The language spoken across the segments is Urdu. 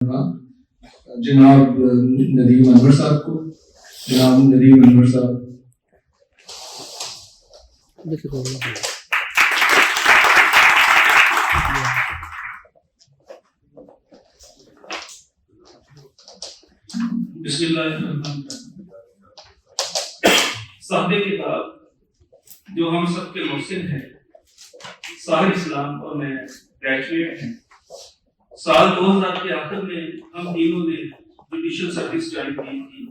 جناب ندیم انور صاحب کو. جناب ندیم انور صاحب. بسم اللہ الرحمن الرحیم. صاحب کتاب جو ہم سب کے محسن ہیں ساحر اسلام اور میں گریجویٹ ہیں. سال 2000 کے آخر میں ہم تینوں نے جوڈیشل سروس جوائن کی تھی.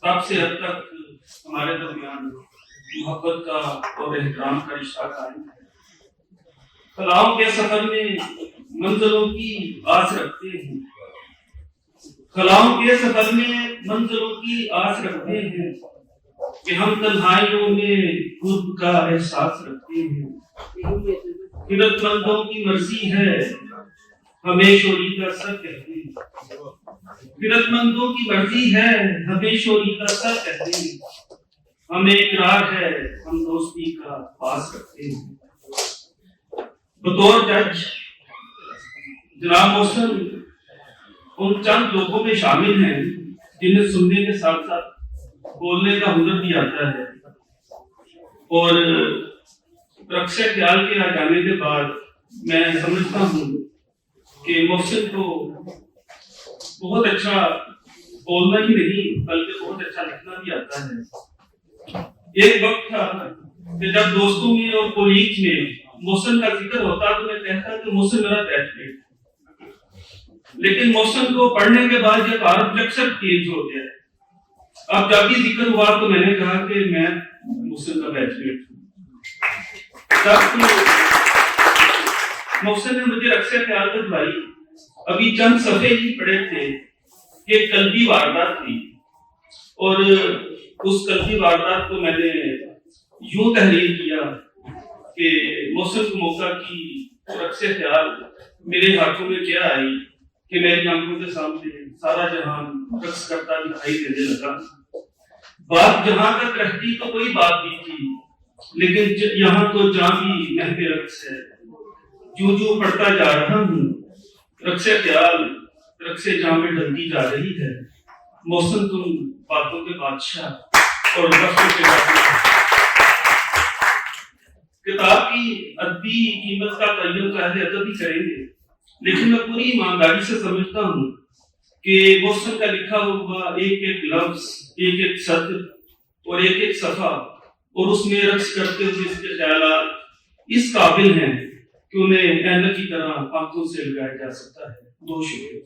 تب سے اب تک ہمارے درمیان محبت کا اور احترام کا رشتہ قائم ہے. کلاؤں کے سفر میں منزلوں کی آس رکھتے ہیں. خلاؤں کے سفر میں منزلوں کی آس رکھتے ہیں کہ ہم تنہائیوں میں قرب کا احساس رکھتے ہیں. خدمت مندوں کی مرضی ہے ہمیں شوری کا سر کہتے ہیں. خدمت مندوں کی مرضی ہے ہمیں شوری کا سر کہتے ہیں. ہمیں اقرار ہے ہم دوستی کا پاس رکھتے ہیں. بطور جج جناب محسن ان چند لوگوں میں شامل ہیں جنہیں سننے کے ساتھ ساتھ بولنے کا ہنر بھی آتا ہے. اور رقص خیال کے آ جانے کے بعد میں سمجھتا ہوں کہ محسن کو بہت اچھا بولنا ہی نہیں بلکہ بہت اچھا لکھنا بھی آتا ہے. ایک وقت تھا کہ جب دوستوں میں اور کولیگز میں محسن کا ذکر ہوتا تو میں کہتا کہ محسن میرا بیچ میٹ. لیکن محسن کو پڑھنے کے بعد یہ تعارف اکثر چینج ہو گیا ہے. اب جب بھی ذکر ہوا تو میں نے کہا کہ میں محسن کا بیچ میٹ ہوں. جب محسن نے مجھے رقص خیال دکھلائی ابھی چند صفحے ہی پڑھے تھے کہ ایک قلبی واردات تھی اور اس قلبی واردات کو میں نے یوں تحریر کیا کہ محسن کو موقع کی رقص خیال میرے ہاتھوں میں کیا آئی کہ میری آنکھوں کے سامنے سارا جہان رقص کرتا دکھائی دینے لگا. بات جہاں تک رہتی تو کوئی بات نہیں تھی لیکن یہاں تو جہاں بھی مہک رقص ہے. جو جو پڑھتا جا رہا ہوں رقص خیال رقص جہاں میں ڈلتی جا رہی ہے. محسن تم باتوں کے بادشاہ اور رقصوں کے بادشاہ. کتاب کی ادبی قیمت کا تعین تو اہل ادب ہی کریں گے لیکن میں پوری ایمانداری سے سمجھتا ہوں کہ محسن کا لکھا ہوا ایک ایک لفظ ایک ایک سطر اور ایک ایک صفحہ اور اس میں رقص کرتے ہوئے اس کے خیالات اس قابل ہیں کہ انہیں اینک کی طرح آنکھوں سے لگایا جا سکتا ہے. بہت شکریہ.